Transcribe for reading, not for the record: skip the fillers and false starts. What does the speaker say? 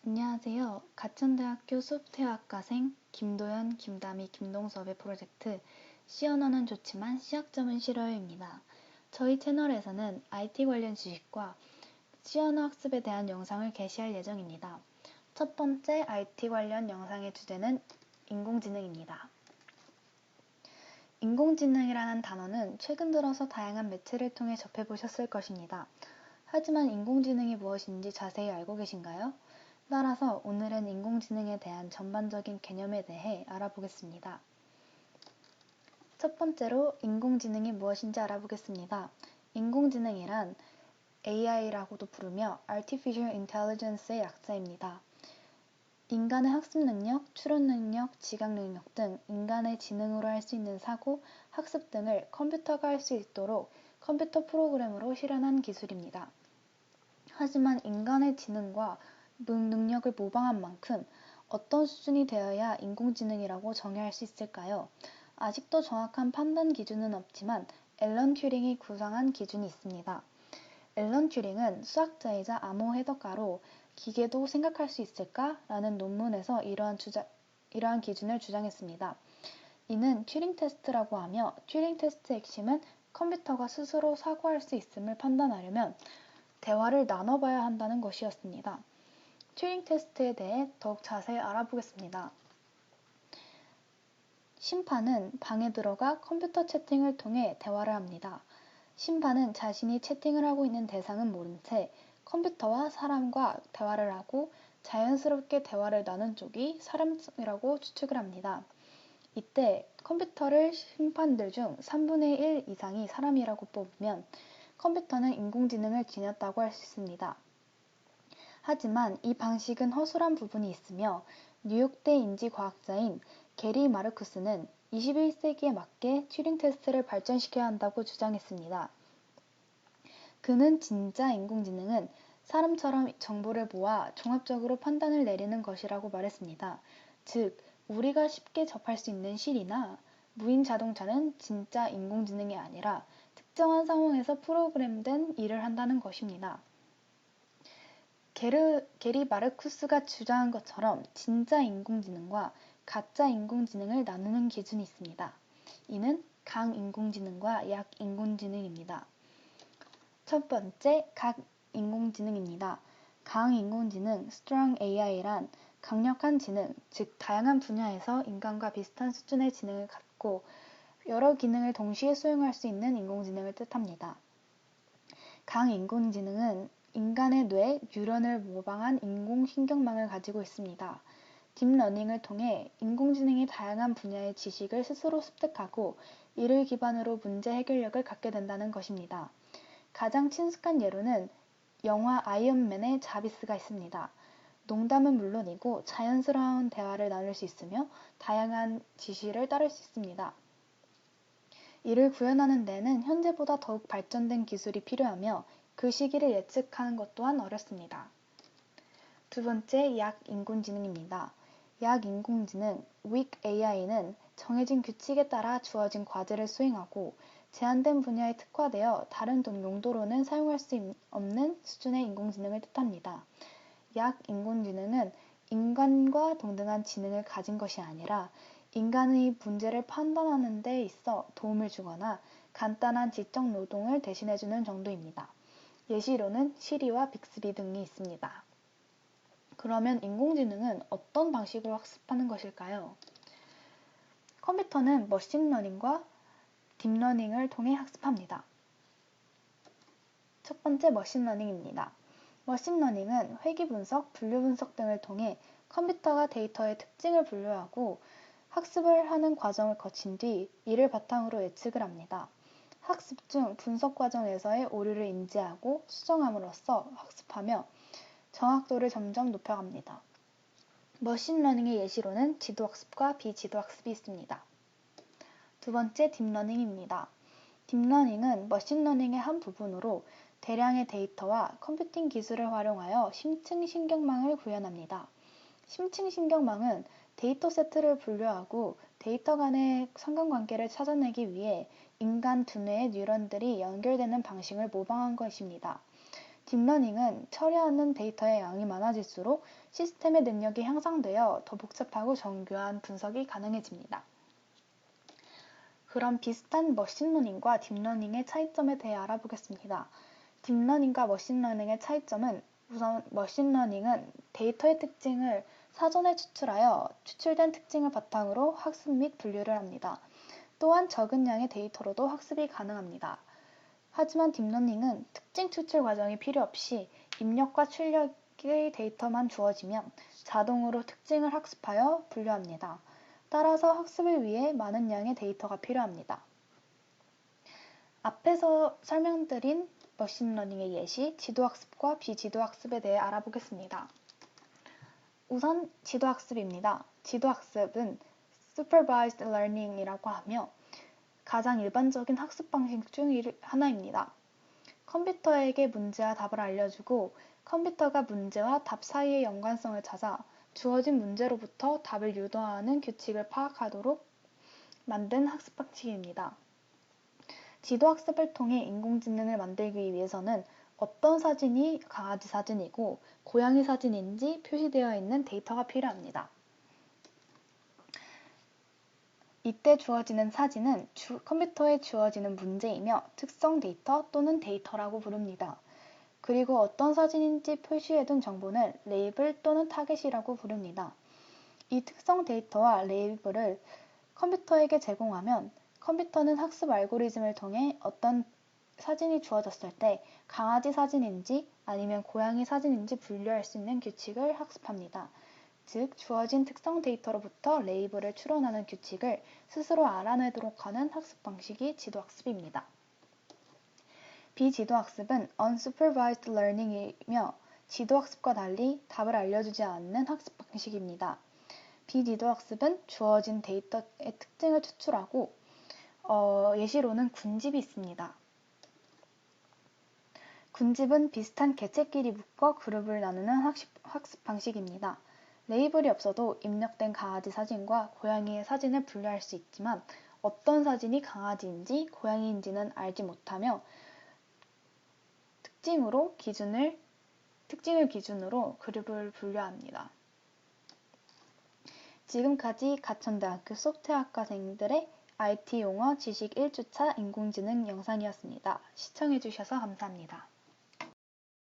안녕하세요. 가천대학교 소프트웨어학과생 김도연, 김다미, 김동섭의 프로젝트 시언어는 좋지만 시학점은 싫어요입니다. 저희 채널에서는 IT 관련 지식과 시언어 학습에 대한 영상을 게시할 예정입니다. 첫 번째 IT 관련 영상의 주제는 인공지능입니다. 인공지능이라는 단어는 최근 들어서 다양한 매체를 통해 접해보셨을 것입니다. 하지만 인공지능이 무엇인지 자세히 알고 계신가요? 따라서 오늘은 인공지능에 대한 전반적인 개념에 대해 알아보겠습니다. 첫 번째로 인공지능이 무엇인지 알아보겠습니다. 인공지능이란 AI라고도 부르며 Artificial Intelligence의 약자입니다. 인간의 학습 능력, 추론 능력, 지각 능력 등 인간의 지능으로 할 수 있는 사고, 학습 등을 컴퓨터가 할 수 있도록 컴퓨터 프로그램으로 실현한 기술입니다. 하지만 인간의 지능과 능력을 모방한 만큼 어떤 수준이 되어야 인공지능이라고 정의할 수 있을까요? 아직도 정확한 판단 기준은 없지만 앨런 튜링이 구상한 기준이 있습니다. 앨런 튜링은 수학자이자 암호 해석가로 기계도 생각할 수 있을까? 라는 논문에서 이러한 기준을 주장했습니다. 이는 튜링 테스트라고 하며 튜링 테스트의 핵심은 컴퓨터가 스스로 사고할 수 있음을 판단하려면 대화를 나눠봐야 한다는 것이었습니다. 튜링 테스트에 대해 더욱 자세히 알아보겠습니다. 심판은 방에 들어가 컴퓨터 채팅을 통해 대화를 합니다. 심판은 자신이 채팅을 하고 있는 대상은 모른 채 컴퓨터와 사람과 대화를 하고 자연스럽게 대화를 나눈 쪽이 사람이라고 추측을 합니다. 이때 컴퓨터를 심판들 중 3분의 1 이상이 사람이라고 뽑으면 컴퓨터는 인공지능을 지녔다고 할 수 있습니다. 하지만 이 방식은 허술한 부분이 있으며 뉴욕대 인지과학자인 게리 마르쿠스는 21세기에 맞게 튜링 테스트를 발전시켜야 한다고 주장했습니다. 그는 진짜 인공지능은 사람처럼 정보를 모아 종합적으로 판단을 내리는 것이라고 말했습니다. 즉, 우리가 쉽게 접할 수 있는 실이나 무인 자동차는 진짜 인공지능이 아니라 특정한 상황에서 프로그램된 일을 한다는 것입니다. 게리 마르쿠스가 주장한 것처럼 진짜 인공지능과 가짜 인공지능을 나누는 기준이 있습니다. 이는 강인공지능과 약인공지능입니다. 첫 번째, 강인공지능입니다. 강인공지능, strong AI란 강력한 지능, 즉 다양한 분야에서 인간과 비슷한 수준의 지능을 갖고 여러 기능을 동시에 수행할 수 있는 인공지능을 뜻합니다. 강인공지능은 인간의 뇌, 뉴런을 모방한 인공신경망을 가지고 있습니다. 딥러닝을 통해 인공지능이 다양한 분야의 지식을 스스로 습득하고 이를 기반으로 문제 해결력을 갖게 된다는 것입니다. 가장 친숙한 예로는 영화 아이언맨의 자비스가 있습니다. 농담은 물론이고 자연스러운 대화를 나눌 수 있으며 다양한 지시를 따를 수 있습니다. 이를 구현하는 데는 현재보다 더욱 발전된 기술이 필요하며 그 시기를 예측하는 것 또한 어렵습니다. 두 번째, 약인공지능입니다. 약인공지능, weak AI는 정해진 규칙에 따라 주어진 과제를 수행하고 제한된 분야에 특화되어 다른 용도로는 사용할 수 없는 수준의 인공지능을 뜻합니다. 약인공지능은 인간과 동등한 지능을 가진 것이 아니라 인간의 문제를 판단하는 데 있어 도움을 주거나 간단한 지적 노동을 대신해주는 정도입니다. 예시로는 시리와 빅스비 등이 있습니다. 그러면 인공지능은 어떤 방식으로 학습하는 것일까요? 컴퓨터는 머신러닝과 딥러닝을 통해 학습합니다. 첫 번째 머신러닝입니다. 머신러닝은 회귀 분석, 분류 분석 등을 통해 컴퓨터가 데이터의 특징을 분류하고 학습을 하는 과정을 거친 뒤 이를 바탕으로 예측을 합니다. 학습 중 분석 과정에서의 오류를 인지하고 수정함으로써 학습하며 정확도를 점점 높여갑니다. 머신러닝의 예시로는 지도학습과 비지도학습이 있습니다. 두 번째, 딥러닝입니다. 딥러닝은 머신러닝의 한 부분으로 대량의 데이터와 컴퓨팅 기술을 활용하여 심층 신경망을 구현합니다. 심층 신경망은 데이터 세트를 분류하고 데이터 간의 상관관계를 찾아내기 위해 인간 두뇌의 뉴런들이 연결되는 방식을 모방한 것입니다. 딥러닝은 처리하는 데이터의 양이 많아질수록 시스템의 능력이 향상되어 더 복잡하고 정교한 분석이 가능해집니다. 그럼 비슷한 머신러닝과 딥러닝의 차이점에 대해 알아보겠습니다. 딥러닝과 머신러닝의 차이점은 우선 머신러닝은 데이터의 특징을 사전에 추출하여 추출된 특징을 바탕으로 학습 및 분류를 합니다. 또한 적은 양의 데이터로도 학습이 가능합니다. 하지만 딥러닝은 특징 추출 과정이 필요 없이 입력과 출력의 데이터만 주어지면 자동으로 특징을 학습하여 분류합니다. 따라서 학습을 위해 많은 양의 데이터가 필요합니다. 앞에서 설명드린 머신러닝의 예시, 지도학습과 비지도학습에 대해 알아보겠습니다. 우선 지도학습입니다. 지도학습은 supervised learning이라고 하며 가장 일반적인 학습 방식 중 하나입니다. 컴퓨터에게 문제와 답을 알려주고 컴퓨터가 문제와 답 사이의 연관성을 찾아 주어진 문제로부터 답을 유도하는 규칙을 파악하도록 만든 학습 방식입니다. 지도학습을 통해 인공지능을 만들기 위해서는 어떤 사진이 강아지 사진이고 고양이 사진인지 표시되어 있는 데이터가 필요합니다. 이때 주어지는 사진은 컴퓨터에 주어지는 문제이며 특성 데이터 또는 데이터라고 부릅니다. 그리고 어떤 사진인지 표시해둔 정보는 레이블 또는 타겟이라고 부릅니다. 이 특성 데이터와 레이블을 컴퓨터에게 제공하면 컴퓨터는 학습 알고리즘을 통해 어떤 사진이 주어졌을 때 강아지 사진인지 아니면 고양이 사진인지 분류할 수 있는 규칙을 학습합니다. 즉, 주어진 특성 데이터로부터 레이블을 추론하는 규칙을 스스로 알아내도록 하는 학습 방식이 지도학습입니다. 비지도학습은 unsupervised learning이며 지도학습과 달리 답을 알려주지 않는 학습 방식입니다. 비지도학습은 주어진 데이터의 특징을 추출하고 예시로는 군집이 있습니다. 군집은 비슷한 개체끼리 묶어 그룹을 나누는 학습 방식입니다. 레이블이 없어도 입력된 강아지 사진과 고양이의 사진을 분류할 수 있지만 어떤 사진이 강아지인지 고양이인지는 알지 못하며 특징을 기준으로 그룹을 분류합니다. 지금까지 가천대학교 소프트웨어학과생들의 IT 용어 지식 1주차 인공지능 영상이었습니다. 시청해주셔서 감사합니다.